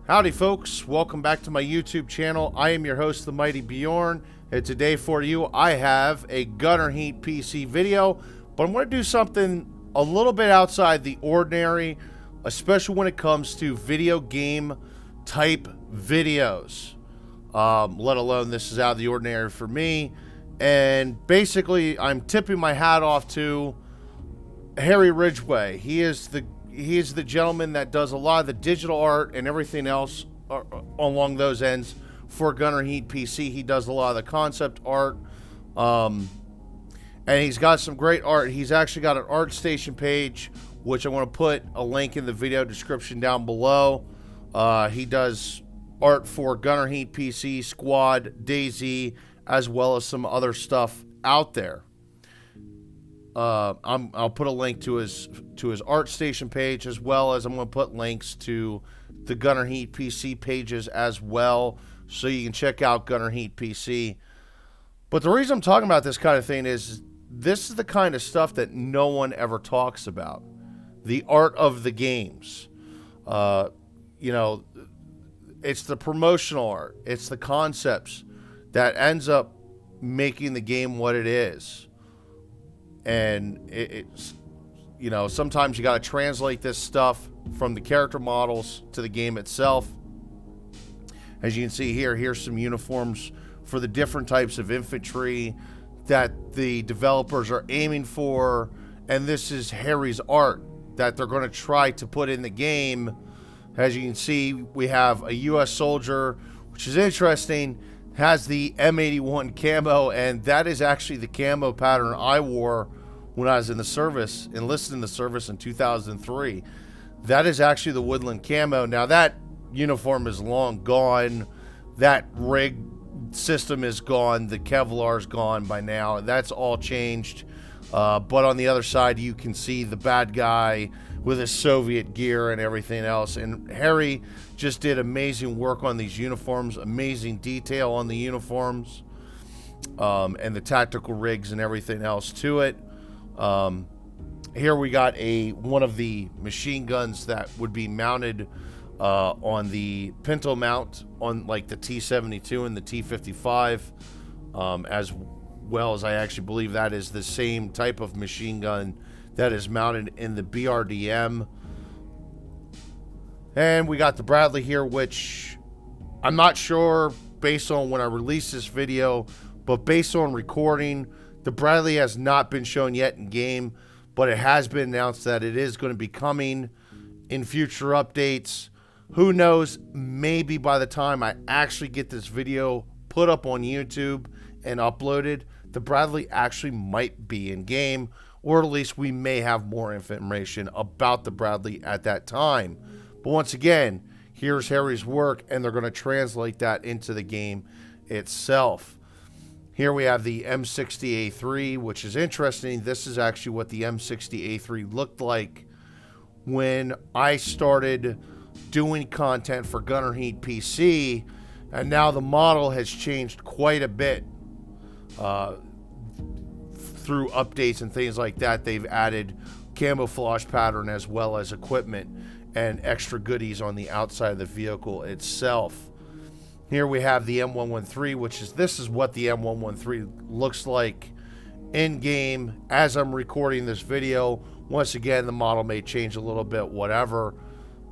Howdy folks, welcome back to my YouTube channel. I am your host, the Mighty Bjorn, and today for you I have a Gunner Heat PC video, but I'm going to do something a little bit outside the ordinary, especially when it comes to video game type videos. Let alone this is out of the ordinary for me, and basically I'm tipping my hat off to Harry Ridgway. He is the gentleman that does a lot of the digital art and everything else along those ends for Gunner Heat PC. He does a lot of the concept art, and he's got some great art. He's actually got an ArtStation page, which I want to put a link in the video description down below. He does art for Gunner Heat PC, Squad, DayZ, as well as some other stuff out there. I'll put a link to his ArtStation page, as well as I'm going to put links to the Gunner Heat PC pages as well, so you can check out Gunner Heat PC. But the reason I'm talking about this kind of thing is this is the kind of stuff that no one ever talks about. The art of the games. You know, it's the promotional art. It's the concepts that ends up making the game what it is. And it's, you know, sometimes you got to translate this stuff from the character models to the game itself. As you can see here, here's some uniforms for the different types of infantry that the developers are aiming for. And this is Harry's art that they're going to try to put in the game. As you can see, we have a U.S. soldier, which is interesting, has the M81 camo, and that is actually the camo pattern I wore when I was in the service, enlisted in the service in 2003. That is actually the Woodland camo. Now that uniform is long gone. That rig system is gone. The Kevlar is gone by now. That's all changed. But on the other side, you can see the bad guy with his Soviet gear and everything else. And Harry just did amazing work on these uniforms, amazing detail on the uniforms, and the tactical rigs and everything else to it. Here we got one of the machine guns that would be mounted on the Pinto mount on like the T-72 and the T-55, as well as I actually believe that is the same type of machine gun that is mounted in the BRDM. And we got the Bradley here, which I'm not sure based on when I released this video, but based on recording, the Bradley has not been shown yet in game, but it has been announced that it is going to be coming in future updates. Who knows, maybe by the time I actually get this video put up on YouTube and uploaded, the Bradley actually might be in game, or at least we may have more information about the Bradley at that time. But once again, here's Harry's work, and they're going to translate that into the game itself. Here we have the M60A3, which is interesting. This is actually what the M60A3 looked like when I started doing content for Gunner Heat PC, and now the model has changed quite a bit through updates and things like that. They've added camouflage pattern as well as equipment and extra goodies on the outside of the vehicle itself. Here we have the M113, which is, this is what the M113 looks like in game as I'm recording this video. Once again, the model may change a little bit, whatever,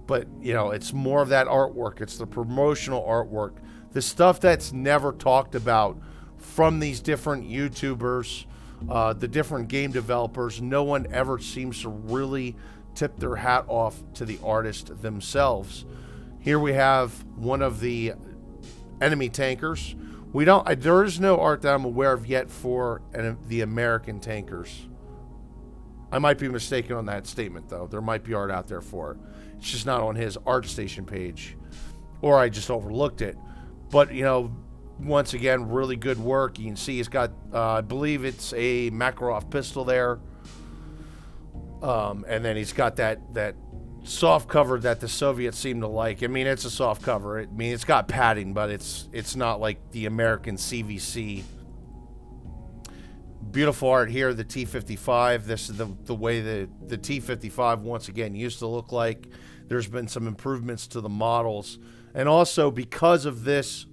but you know, it's more of that artwork. It's the promotional artwork, the stuff that's never talked about from these different YouTubers, the different game developers. No one ever seems to really tip their hat off to the artist themselves. Here we have one of the enemy tankers. There is no art that I'm aware of yet for the American tankers. I might be mistaken on that statement, though. There might be art out there for it. It's just not on his ArtStation page, or I just overlooked it. But, you know, once again, really good work. You can see he's got, I believe it's a Makarov pistol there. And then he's got that soft cover that the Soviets seem to like. I mean, it's a soft cover. I mean, it's got padding, but it's not like the American CVC. Beautiful art here, the T-55. This is the way the T-55 once again used to look like. there's been some improvements to the models. And also because of this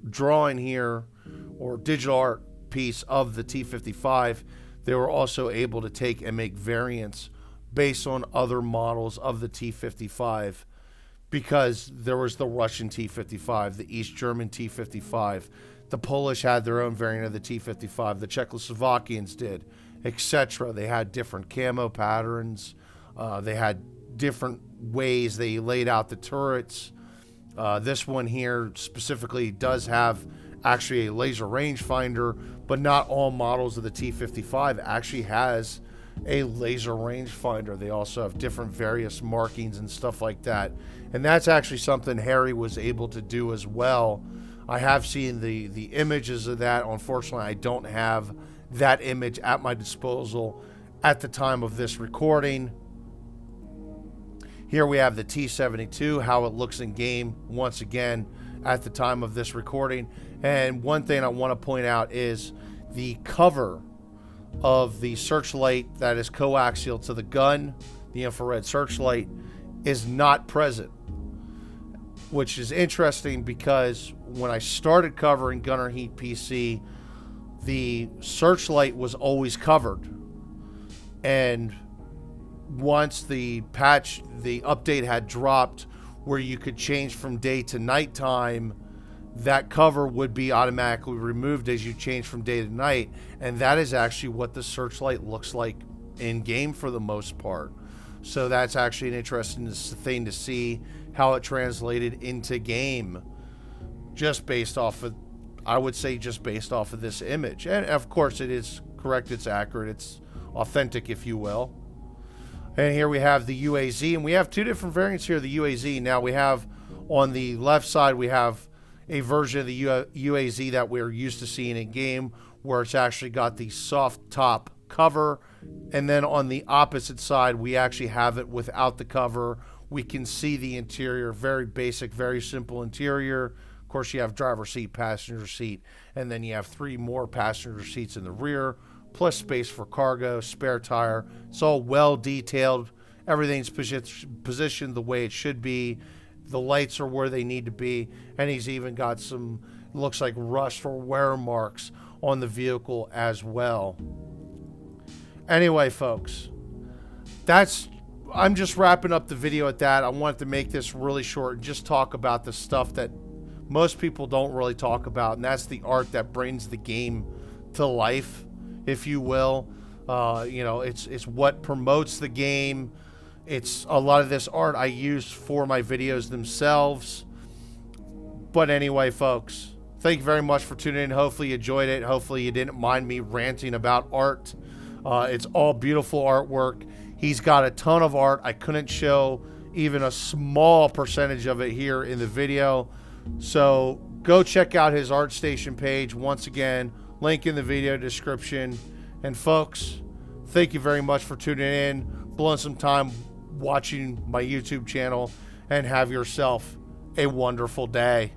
drawing here, or digital art piece of the T55, they were also able to take and make variants based on other models of the T55, because there was the Russian T55, the East German T55, the Polish had their own variant of the T55, the Czechoslovakians did, etc. They had different camo patterns, they had different ways they laid out the turrets. This one here specifically does have actually a laser rangefinder, but not all models of the T55 actually has a laser rangefinder. They also have different various markings and stuff like that. And that's actually something Harry was able to do as well. I have seen the images of that. Unfortunately, I don't have that image at my disposal at the time of this recording. Here we have the T72, how it looks in game once again at the time of this recording. And one thing I want to point out is the cover of the searchlight that is coaxial to the gun, the infrared searchlight, is not present, which is interesting because when I started covering Gunner Heat PC, the searchlight was always covered. And once the patch, the update had dropped where you could change from day to nighttime, that cover would be automatically removed as you change from day to night. And that is actually what the searchlight looks like in game for the most part. So that's actually an interesting thing to see how it translated into game, just based off of, I would say, just based off of this image. And of course it is correct, it's accurate, it's authentic, if you will. And here we have the UAZ, and we have two different variants here of the UAZ. Now we have on the left side, we have a version of the UAZ that we're used to seeing in game, where it's actually got the soft top cover. And then on the opposite side, we actually have it without the cover. We can see the interior, very basic, very simple interior. Of course, you have driver's seat, passenger seat, and then you have 3 more passenger seats in the rear, plus space for cargo, spare tire. It's all well detailed. Everything's positioned the way it should be. The lights are where they need to be. And he's even got some, looks like rust or wear marks on the vehicle as well. Anyway, folks, I'm just wrapping up the video at that. I wanted to make this really short and just talk about the stuff that most people don't really talk about, and that's the art that brings the game to life, if you will. You know, it's what promotes the game. It's a lot of this art I use for my videos themselves. But anyway, folks, thank you very much for tuning in. Hopefully you enjoyed it. Hopefully you didn't mind me ranting about art. It's all beautiful artwork. He's got a ton of art. I couldn't show even a small percentage of it here in the video. So go check out his ArtStation page. Once again, link in the video description. And folks, thank you very much for tuning in, blowing some time watching my YouTube channel, and have yourself a wonderful day.